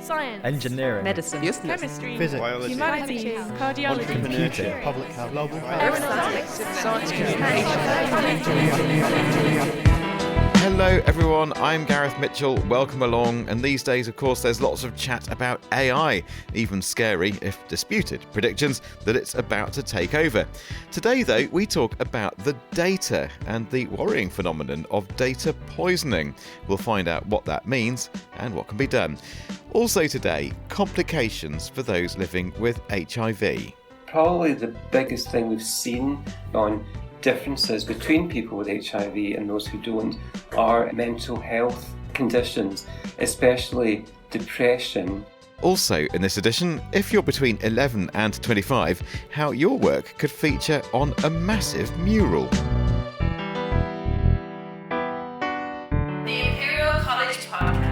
science, engineering, medicine, chemistry, physics, biology, humanities, cardiology, entrepreneurship, public health, global aeronautics, science communication. Hello everyone, I'm Gareth Mitchell, welcome along, and these days of course there's lots of chat about AI, even scary, if disputed, predictions that it's about to take over. Today though, we talk about the data and the worrying phenomenon of data poisoning. We'll find out what that means and what can be done. Also today, complications for those living with HIV. Probably the biggest thing we've seen on differences between people with HIV and those who don't are mental health conditions, especially depression. Also in this edition, if you're between 11 and 25, how your work could feature on a massive mural. The Imperial College Podcast.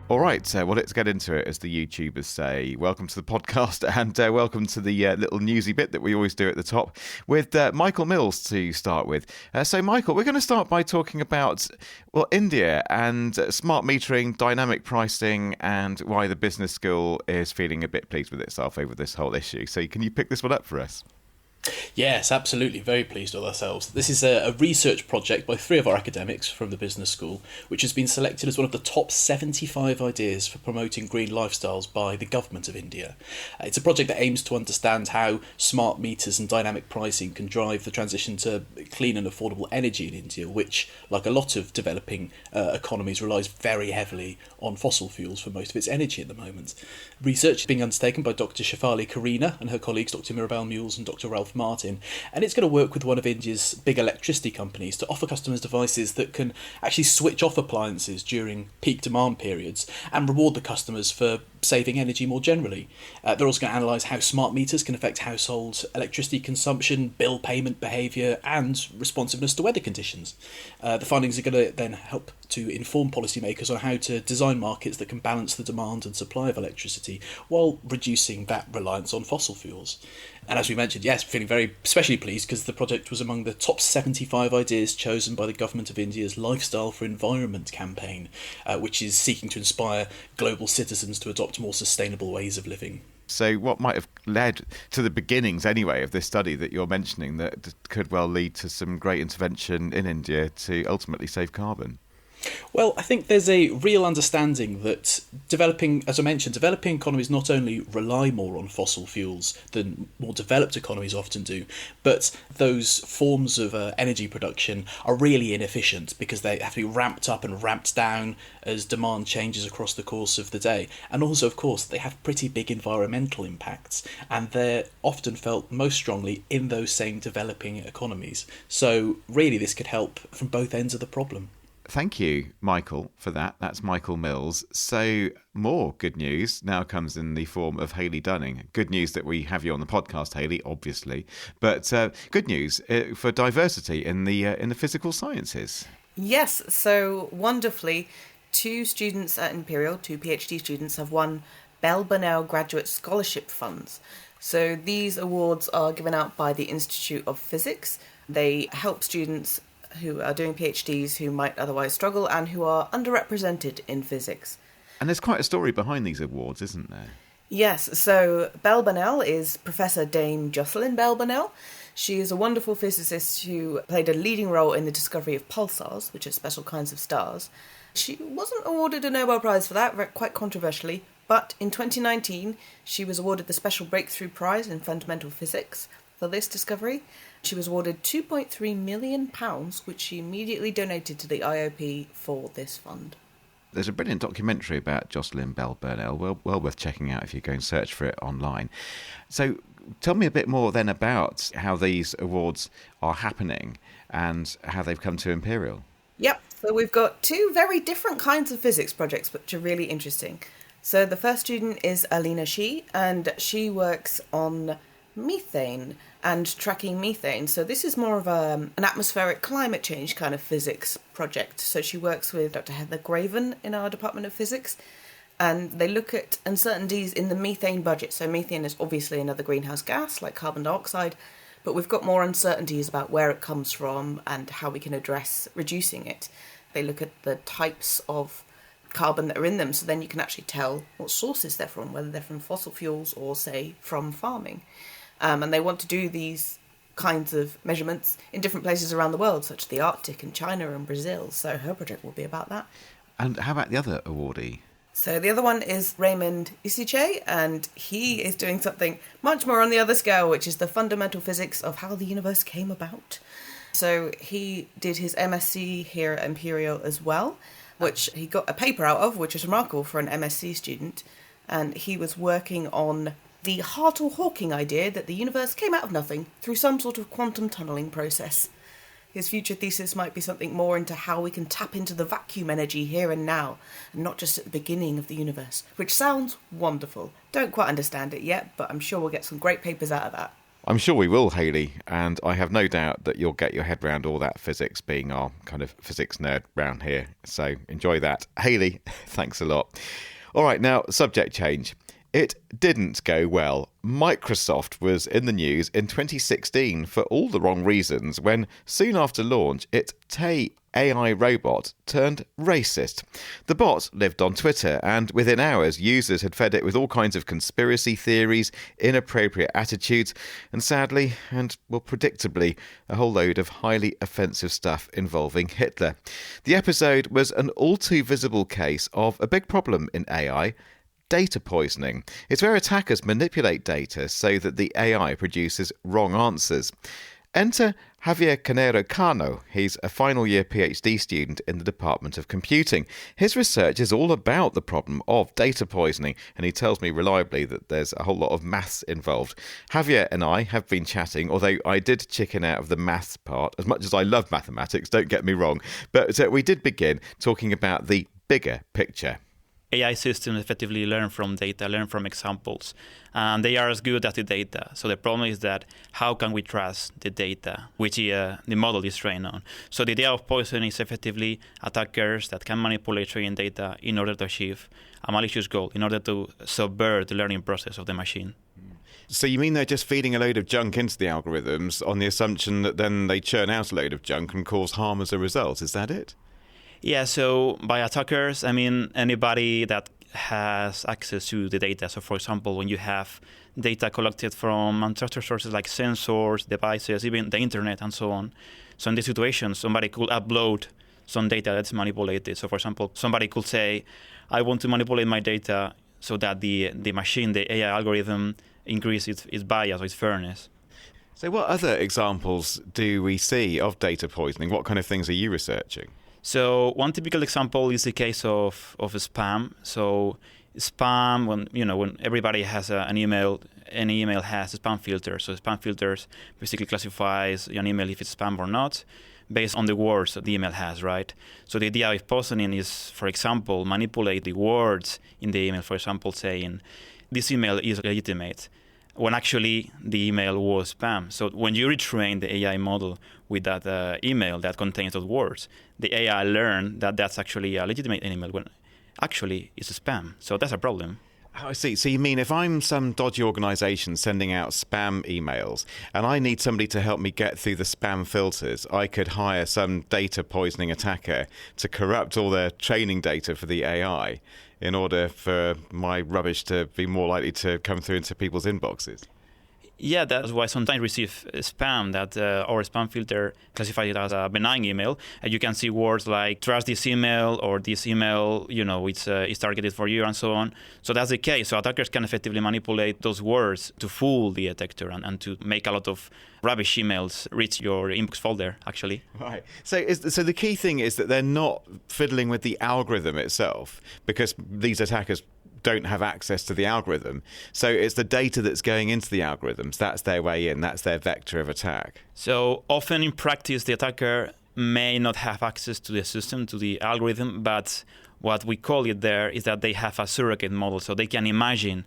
All right, well, let's get into it, as the YouTubers say. Welcome to the podcast and welcome to the little newsy bit that we always do at the top with Michael Mills to start with. So, Michael, we're going to start by talking about, well, India and smart metering, dynamic pricing, and why the business school is feeling a bit pleased with itself over this whole issue. So can you pick this one up for us? Yes, absolutely. Very pleased with ourselves. This is a research project by 3 of our academics from the business school, which has been selected as one of the top 75 ideas for promoting green lifestyles by the government of India. It's a project that aims to understand how smart meters and dynamic pricing can drive the transition to clean and affordable energy in India, which, like a lot of developing economies, relies very heavily on fossil fuels for most of its energy at the moment. Research is being undertaken by Dr. Shefali Karina and her colleagues Dr. Mirabelle Mules and Dr. Ralph Martin, and it's going to work with one of India's big electricity companies to offer customers devices that can actually switch off appliances during peak demand periods and reward the customers for saving energy more generally. They're also going to analyse how smart meters can affect household electricity consumption, bill payment behaviour and responsiveness to weather conditions. The findings are going to then help to inform policymakers on how to design markets that can balance the demand and supply of electricity while reducing that reliance on fossil fuels. And as we mentioned, yes, feeling very especially pleased because the project was among the top 75 ideas chosen by the Government of India's Lifestyle for Environment campaign, which is seeking to inspire global citizens to adopt more sustainable ways of living. So what might have led to the beginnings, anyway, of this study that you're mentioning that could well lead to some great intervention in India to ultimately save carbon? Well, I think there's a real understanding that developing economies not only rely more on fossil fuels than more developed economies often do, but those forms of energy production are really inefficient because they have to be ramped up and ramped down as demand changes across the course of the day. And also, of course, they have pretty big environmental impacts, and they're often felt most strongly in those same developing economies. So really, this could help from both ends of the problem. Thank you, Michael, for that. That's Michael Mills. So more good news now comes in the form of Hayley Dunning. Good news that we have you on the podcast, Hayley, obviously. But good news for diversity in the physical sciences. Yes, so wonderfully, 2 students at Imperial, 2 PhD students, have won Bell Burnell Graduate Scholarship Funds. So these awards are given out by the Institute of Physics. They help students who are doing PhDs who might otherwise struggle and who are underrepresented in physics. And there's quite a story behind these awards, isn't there? Yes, so Bell Burnell is Professor Dame Jocelyn Bell Burnell. She is a wonderful physicist who played a leading role in the discovery of pulsars, which are special kinds of stars. She wasn't awarded a Nobel Prize for that, quite controversially, but in 2019 she was awarded the Special Breakthrough Prize in Fundamental Physics for this discovery. She was awarded £2.3 million, which she immediately donated to the IOP for this fund. There's a brilliant documentary about Jocelyn Bell Burnell, well worth checking out if you go and search for it online. So tell me a bit more then about how these awards are happening and how they've come to Imperial. Yep, so we've got 2 very different kinds of physics projects which are really interesting. So the first student is Alina Shi, and she works on methane and tracking methane. So this is more of an atmospheric climate change kind of physics project. So she works with Dr. Heather Graven in our Department of Physics, and they look at uncertainties in the methane budget. So methane is obviously another greenhouse gas like carbon dioxide, but we've got more uncertainties about where it comes from and how we can address reducing it. They look at the types of carbon that are in them, so then you can actually tell what sources they're from, whether they're from fossil fuels or, say, from farming. And they want to do these kinds of measurements in different places around the world, such as the Arctic and China and Brazil. So her project will be about that. And how about the other awardee? So the other one is Raymond Isiche, and he is doing something much more on the other scale, which is the fundamental physics of how the universe came about. So he did his MSc here at Imperial as well, which he got a paper out of, which is remarkable for an MSc student. And he was working on the Hartle-Hawking idea that the universe came out of nothing through some sort of quantum tunnelling process. His future thesis might be something more into how we can tap into the vacuum energy here and now, and not just at the beginning of the universe, which sounds wonderful. Don't quite understand it yet, but I'm sure we'll get some great papers out of that. I'm sure we will, Hayley, and I have no doubt that you'll get your head round all that physics, being our kind of physics nerd round here. So enjoy that. Hayley, thanks a lot. All right, now, subject change. It didn't go well. Microsoft was in the news in 2016 for all the wrong reasons when, soon after launch, its Tay AI robot turned racist. The bot lived on Twitter, and within hours, users had fed it with all kinds of conspiracy theories, inappropriate attitudes, and sadly, and well, predictably, a whole load of highly offensive stuff involving Hitler. The episode was an all-too-visible case of a big problem in AI: data poisoning. It's where attackers manipulate data so that the AI produces wrong answers. Enter Javier Canero Cano. He's a final year PhD student in the Department of Computing. His research is all about the problem of data poisoning, and he tells me reliably that there's a whole lot of maths involved. Javier and I have been chatting, although I did chicken out of the maths part, as much as I love mathematics, don't get me wrong, but we did begin talking about the bigger picture. AI systems effectively learn from data, learn from examples, and they are as good as the data. So the problem is that how can we trust the data which the model is trained on? So the idea of poisoning is effectively attackers that can manipulate training data in order to achieve a malicious goal, in order to subvert the learning process of the machine. So you mean they're just feeding a load of junk into the algorithms on the assumption that then they churn out a load of junk and cause harm as a result? Is that it? Yeah, so by attackers, I mean anybody that has access to the data. So, for example, when you have data collected from untrusted sources like sensors, devices, even the internet, and so on. So in this situation, somebody could upload some data that's manipulated. So, for example, somebody could say, I want to manipulate my data so that the machine, the AI algorithm, increases its bias or its fairness. So what other examples do we see of data poisoning? What kind of things are you researching? So one typical example is the case of spam. So spam, when everybody has an email, any email has a spam filter. So spam filters basically classifies an email if it's spam or not, based on the words that the email has, right? So the idea of poisoning is, for example, manipulate the words in the email. For example, saying this email is legitimate, when actually the email was spam. So when you retrain the AI model with that email that contains those words, the AI learned that that's actually a legitimate email when actually it's a spam. So that's a problem. I see. So you mean if I'm some dodgy organisation sending out spam emails and I need somebody to help me get through the spam filters, I could hire some data poisoning attacker to corrupt all their training data for the AI in order for my rubbish to be more likely to come through into people's inboxes? Yeah, that's why sometimes receive spam that our spam filter classifies it as a benign email. And you can see words like trust this email or this email, it's targeted for you and so on. So that's the case. So attackers can effectively manipulate those words to fool the detector and to make a lot of rubbish emails reach your inbox folder, actually. Right. So the key thing is that they're not fiddling with the algorithm itself, because these attackers don't have access to the algorithm. So it's the data that's going into the algorithms. That's their way in. That's their vector of attack. So often in practice, the attacker may not have access to the system, to the algorithm, but what we call it there is that they have a surrogate model. So they can imagine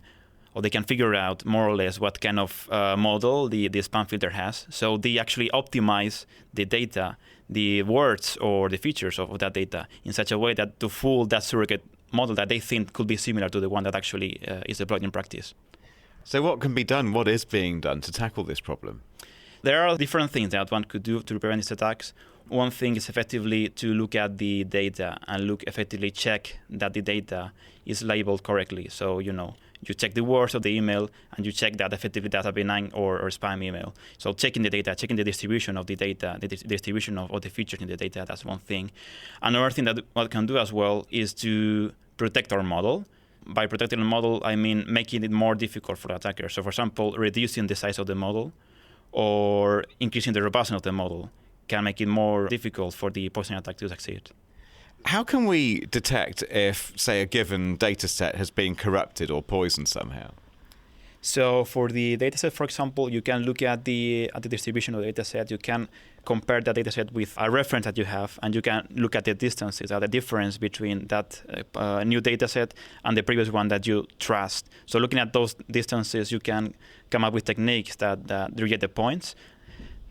or they can figure out more or less what kind of model the spam filter has. So they actually optimize the data, the words or the features of that data in such a way that to fool that surrogate model that they think could be similar to the one that actually is deployed in practice. So what can be done? What is being done to tackle this problem? There are different things that one could do to prevent these attacks. one thing is effectively to look at the data and effectively check that the data is labeled correctly. So, you check the words of the email and you check that effectively that's a benign or spam email. So checking the data, checking the distribution of the data, the distribution of the features in the data, that's one thing. Another thing that what can do as well is to protect our model. By protecting the model, I mean making it more difficult for the attacker. So for example, reducing the size of the model or increasing the robustness of the model can make it more difficult for the poisoning attack to succeed. How can we detect if, say, a given data set has been corrupted or poisoned somehow? So for the dataset, for example, you can look at the distribution of the dataset. You can compare that dataset with a reference that you have, and you can look at the distances, the difference between that new dataset and the previous one that you trust. So looking at those distances, you can come up with techniques that reject the points.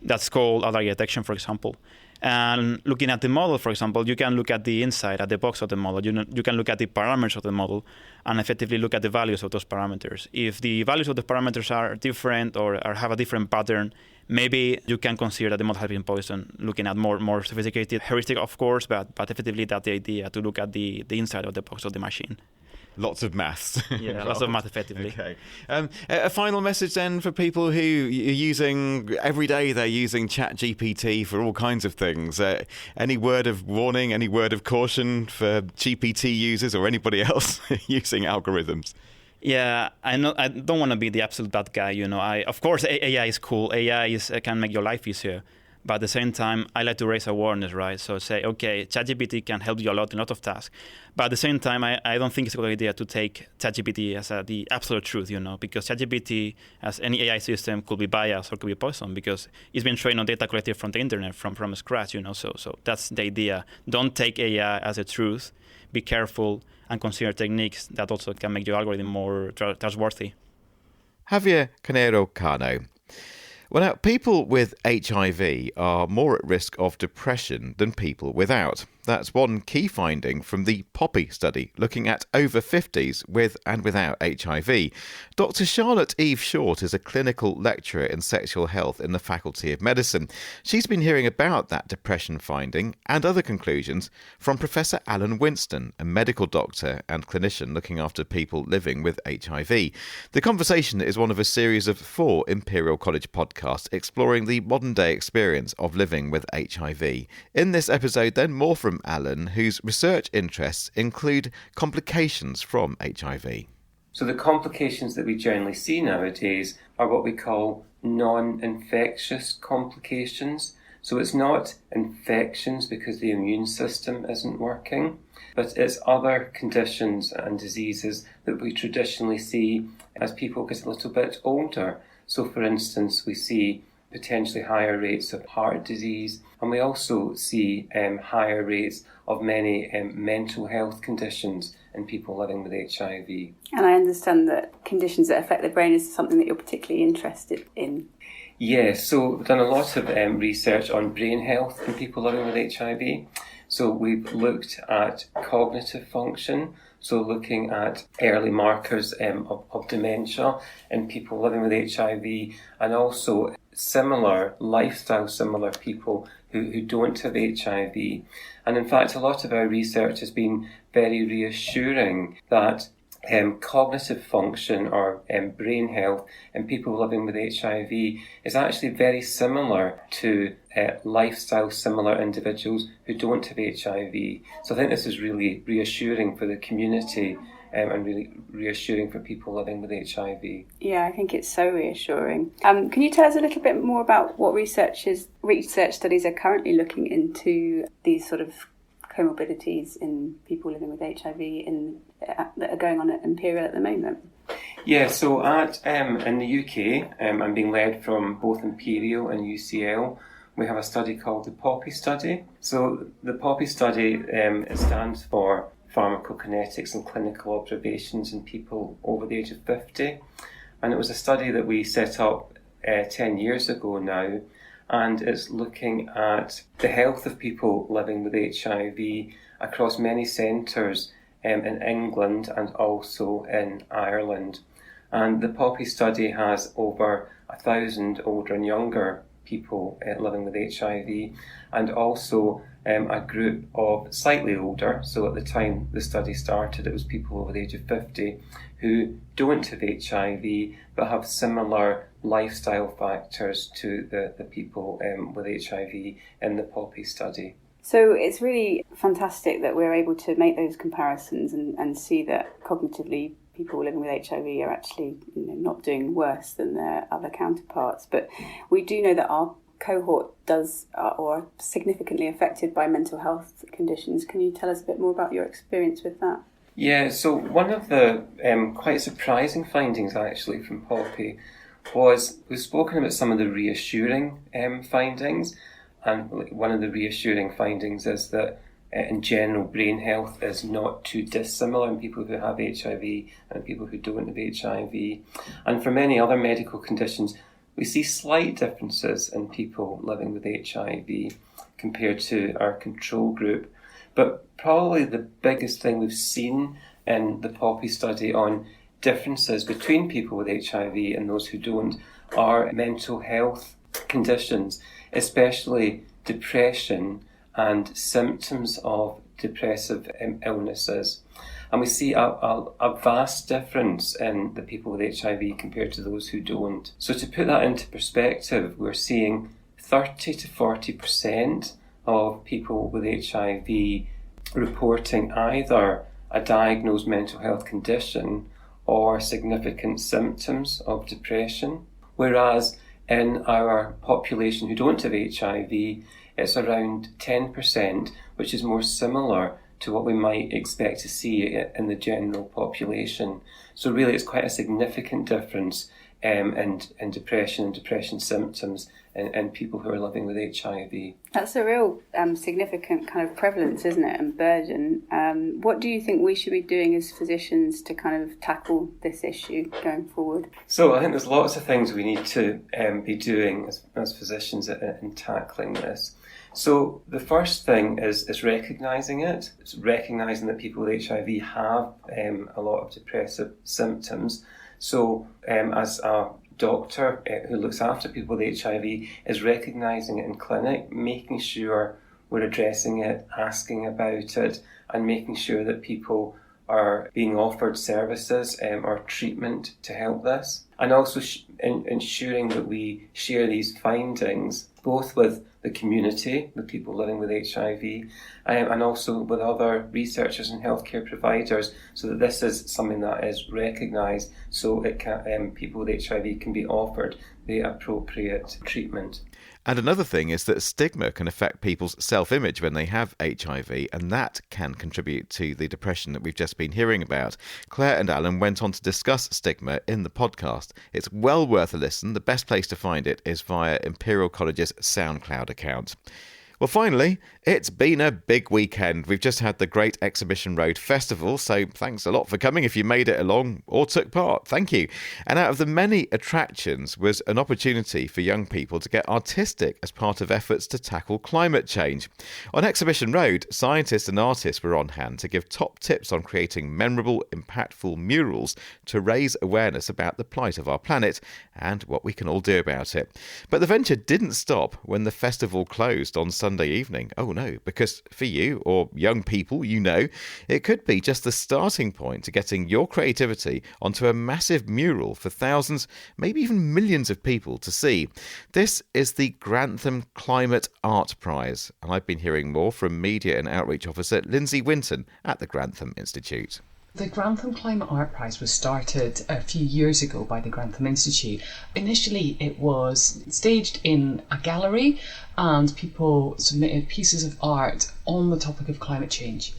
That's called outlier detection, for example. And looking at the model, for example, you can look at the inside, at the box of the model. You can look at the parameters of the model and effectively look at the values of those parameters. If the values of the parameters are different or have a different pattern, maybe you can consider that the model has been poisoned, looking at more sophisticated heuristic, of course, but effectively that's the idea, to look at the inside of the box of the machine. Lots of maths. Yeah, lots of math effectively. Okay. A final message then for people who are using, every day they're using ChatGPT for all kinds of things. Any word of warning, any word of caution for GPT users or anybody else using algorithms? Yeah, I don't want to be the absolute bad guy. Of course, AI is cool. AI can make your life easier. But at the same time, I like to raise awareness, right? So say, okay, ChatGPT can help you a lot in a lot of tasks. But at the same time, I don't think it's a good idea to take ChatGPT as the absolute truth, because ChatGPT, as any AI system, could be biased or could be poisoned because it's been trained on data collected from the internet from scratch, So that's the idea. Don't take AI as a truth. Be careful and consider techniques that also can make your algorithm more trustworthy. Javier Carneiro Cano. Well, now, people with HIV are more at risk of depression than people without. That's one key finding from the POPPY study, looking at over 50s with and without HIV. Dr. Charlotte Eve Short is a clinical lecturer in sexual health in the Faculty of Medicine. She's been hearing about that depression finding and other conclusions from Professor Alan Winston, a medical doctor and clinician looking after people living with HIV. The conversation is one of a series of 4 Imperial College podcasts exploring the modern-day experience of living with HIV. In this episode, then, more from Alan, whose research interests include complications from HIV. So the complications that we generally see nowadays are what we call non-infectious complications. So it's not infections because the immune system isn't working, but it's other conditions and diseases that we traditionally see as people get a little bit older. So for instance, we see potentially higher rates of heart disease, and we also see higher rates of many mental health conditions in people living with HIV. And I understand that conditions that affect the brain is something that you're particularly interested in. Yes, so we've done a lot of research on brain health in people living with HIV. So we've looked at cognitive function, so looking at early markers of dementia in people living with HIV, and also similar people who don't have HIV. And in fact, a lot of our research has been very reassuring that cognitive function or brain health in people living with HIV is actually very similar to lifestyle-similar individuals who don't have HIV. So I think this is really reassuring for the community and really reassuring for people living with HIV. Yeah, I think it's so reassuring. Can you tell us a little bit more about what research studies are currently looking into these sort of comorbidities in people living with HIV that are going on at Imperial at the moment? Yeah, so in the UK, I'm being led from both Imperial and UCL. We have a study called the POPPY study. So the POPPY study it stands for Pharmacokinetics and Clinical Observations in People Over the Age of 50. And it was a study that we set up 10 years ago now, and it's looking at the health of people living with HIV across many centres in England and also in Ireland. And the POPPY study has over 1,000 older and younger people living with HIV, and also a group of slightly older, so at the time the study started it was people over the age of 50 who don't have HIV but have similar lifestyle factors to the people with HIV in the POPPY study. So it's really fantastic that we're able to make those comparisons and see that cognitively people living with HIV are actually not doing worse than their other counterparts. But we do know that our cohort does or are significantly affected by mental health conditions. Can you tell us a bit more about your experience with that? Yeah, so one of the quite surprising findings actually from POPPY was we've spoken about some of the reassuring findings, and one of the reassuring findings is that in general brain health is not too dissimilar in people who have HIV and people who don't have HIV. And for many other medical conditions, we see slight differences in people living with HIV compared to our control group. But probably the biggest thing we've seen in the POPPY study on differences between people with HIV and those who don't are mental health conditions, especially depression and symptoms of depressive illnesses. And we see a vast difference in the people with HIV compared to those who don't. So to put that into perspective, we're seeing 30 to 40% of people with HIV reporting either a diagnosed mental health condition or significant symptoms of depression, whereas in our population who don't have HIV, it's around 10%, which is more similar to what we might expect to see in the general population. So really it's quite a significant difference in depression and depression symptoms in people who are living with HIV. That's a real significant kind of prevalence, isn't it, and burden. What do you think we should be doing as physicians to kind of tackle this issue going forward? So I think there's lots of things we need to be doing as physicians in tackling this. So the first thing is recognising it. It's recognising that people with HIV have a lot of depressive symptoms. So as a doctor who looks after people with HIV is recognising it in clinic, making sure we're addressing it, asking about it, and making sure that people are being offered services or treatment to help this. And also ensuring that we share these findings both with the community, with people living with HIV, and also with other researchers and healthcare providers, so that this is something that is recognised, so it can, people with HIV can be offered the appropriate treatment. And another thing is that stigma can affect people's self-image when they have HIV, and that can contribute to the depression that we've just been hearing about. Claire and Alan went on to discuss stigma in the podcast. It's well worth a listen. The best place to find it is via Imperial College's SoundCloud account. Well, finally, it's been a big weekend. We've just had the Great Exhibition Road Festival, so thanks a lot for coming if you made it along or took part. Thank you. And out of the many attractions was an opportunity for young people to get artistic as part of efforts to tackle climate change. On Exhibition Road, scientists and artists were on hand to give top tips on creating memorable, impactful murals to raise awareness about the plight of our planet and what we can all do about it. But the venture didn't stop when the festival closed on Sunday evening. Oh no, because for you, or young people, it could be just the starting point to getting your creativity onto a massive mural for thousands, maybe even millions of people to see. This is the Grantham Climate Art Prize, and I've been hearing more from Media and Outreach Officer Lindsay Winton at the Grantham Institute. The Grantham Climate Art Prize was started a few years ago by the Grantham Institute. Initially it was staged in a gallery and people submitted pieces of art on the topic of climate change.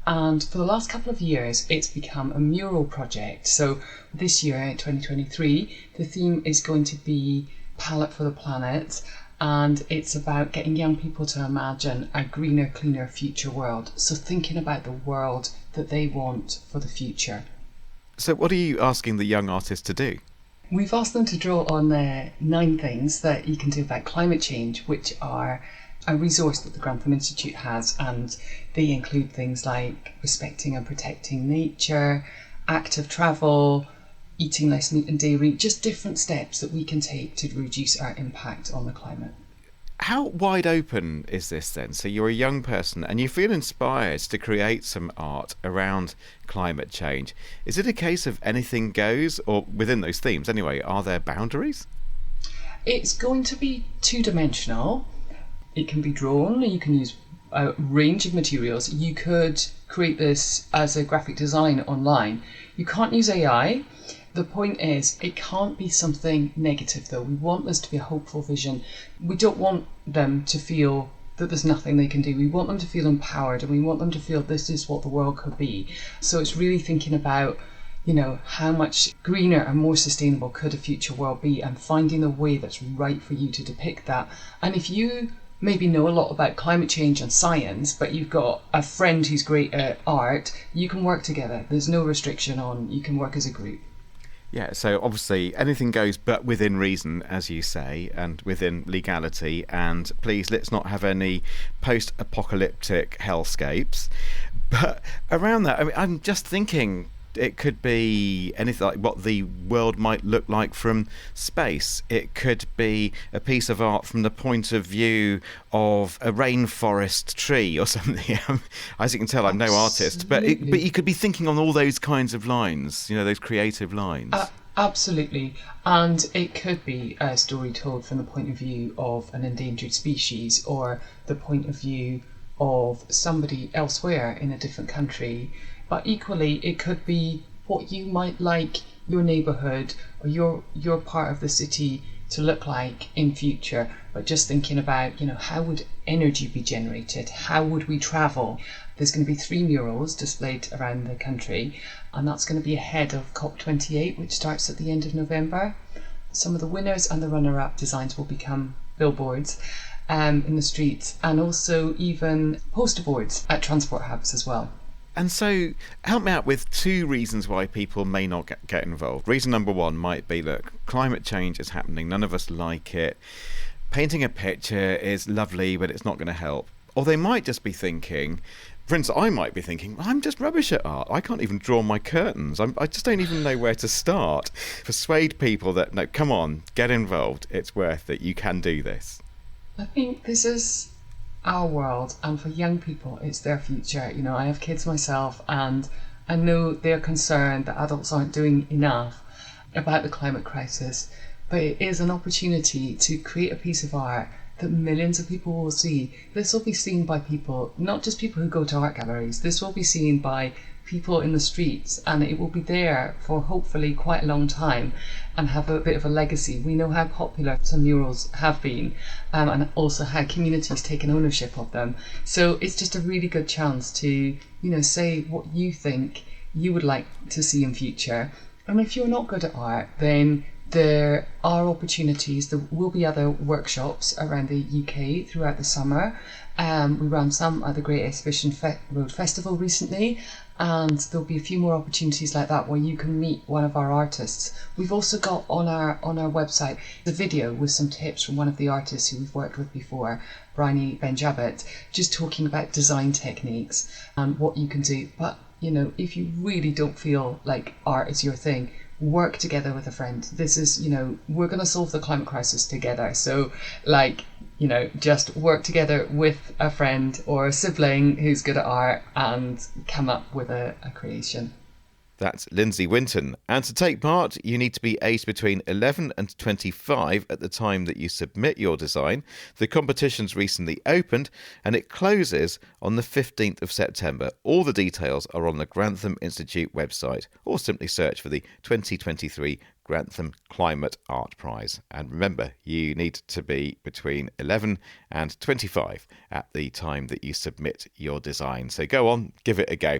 And for the last couple of years it's become a mural project. So this year, 2023, the theme is going to be Palette for the Planet, and it's about getting young people to imagine a greener, cleaner future world. So thinking about the world that they want for the future. So what are you asking the young artists to do? We've asked them to draw on 9 things that you can do about climate change, which are a resource that the Grantham Institute has, and they include things like respecting and protecting nature, active travel, eating less meat and dairy, just different steps that we can take to reduce our impact on the climate. how wide open is this then? So you're a young person and you feel inspired to create some art around climate change. Is it a case of anything goes, or within those themes anyway, are there boundaries? It's going to be two-dimensional. It can be drawn, you can use a range of materials. You could create this as a graphic design online. You can't use AI. The point is, it can't be something negative though. We want this to be a hopeful vision. We don't want them to feel that there's nothing they can do. We want them to feel empowered, and we want them to feel this is what the world could be. So it's really thinking about, you know, how much greener and more sustainable could a future world be, and finding a way that's right for you to depict that. And if you maybe know a lot about climate change and science, but you've got a friend who's great at art, you can work together. There's no restriction on, you can work as a group. Yeah, so obviously anything goes, but within reason, as you say, and within legality. And please, let's not have any post-apocalyptic hellscapes. But around that, I mean, I'm just thinking it could be anything like what the world might look like from space. It could be a piece of art from the point of view of a rainforest tree or something. As you can tell, I'm no artist, but you could be thinking on all those kinds of lines, you know, those creative lines. Absolutely. And it could be a story told from the point of view of an endangered species, or the point of view of somebody elsewhere in a different country. But equally, it could be what you might like your neighbourhood or your part of the city to look like in future. But just thinking about, you know, how would energy be generated? How would we travel? There's going to be 3 murals displayed around the country, and that's going to be ahead of COP28, which starts at the end of November. Some of the winners and the runner-up designs will become billboards in the streets, and also even poster boards at transport hubs as well. And so, help me out with 2 reasons why people may not get involved. Reason number 1 might be, look, climate change is happening, none of us like it. Painting a picture is lovely, but it's not going to help. Or they might just be thinking, for instance, I might be thinking, I'm just rubbish at art. I can't even draw my curtains. I just don't even know where to start. Persuade people that, no, come on, get involved. It's worth it. You can do this. I think this is our world, and for young people it's their future. You know, I have kids myself, and I know they're concerned that adults aren't doing enough about the climate crisis, but it is an opportunity to create a piece of art that millions of people will see. This will be seen by people, not just people who go to art galleries. This will be seen by people in the streets, and it will be there for hopefully quite a long time and have a bit of a legacy. We know how popular some murals have been, and also how communities taken ownership of them. So it's just a really good chance to, you know, say what you think you would like to see in future. And if you're not good at art, then there are opportunities. There will be other workshops around the UK throughout the summer. We ran some at the Great Exhibition Road Festival recently, and there'll be a few more opportunities like that where you can meet one of our artists. We've also got on our website the video with some tips from one of the artists who we've worked with before, Bryony Benjabet, just talking about design techniques and what you can do. But, you know, if you really don't feel like art is your thing, work together with a friend. This is, you know, we're going to solve the climate crisis together. So, like, you know, just work together with a friend or a sibling who's good at art and come up with a creation. That's Lindsay Winton. And to take part, you need to be aged between 11 and 25 at the time that you submit your design. The competition's recently opened and it closes on the 15th of September. All the details are on the Grantham Institute website, or simply search for the 2023 Grantham Climate Art Prize. And remember, you need to be between 11 and 25 at the time that you submit your design. So go on, give it a go.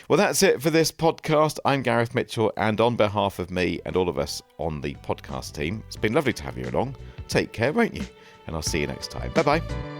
Well, that's it for this podcast. I'm Gareth Mitchell, and on behalf of me and all of us on the podcast team, it's been lovely to have you along. Take care, won't you? And I'll see you next time. Bye-bye.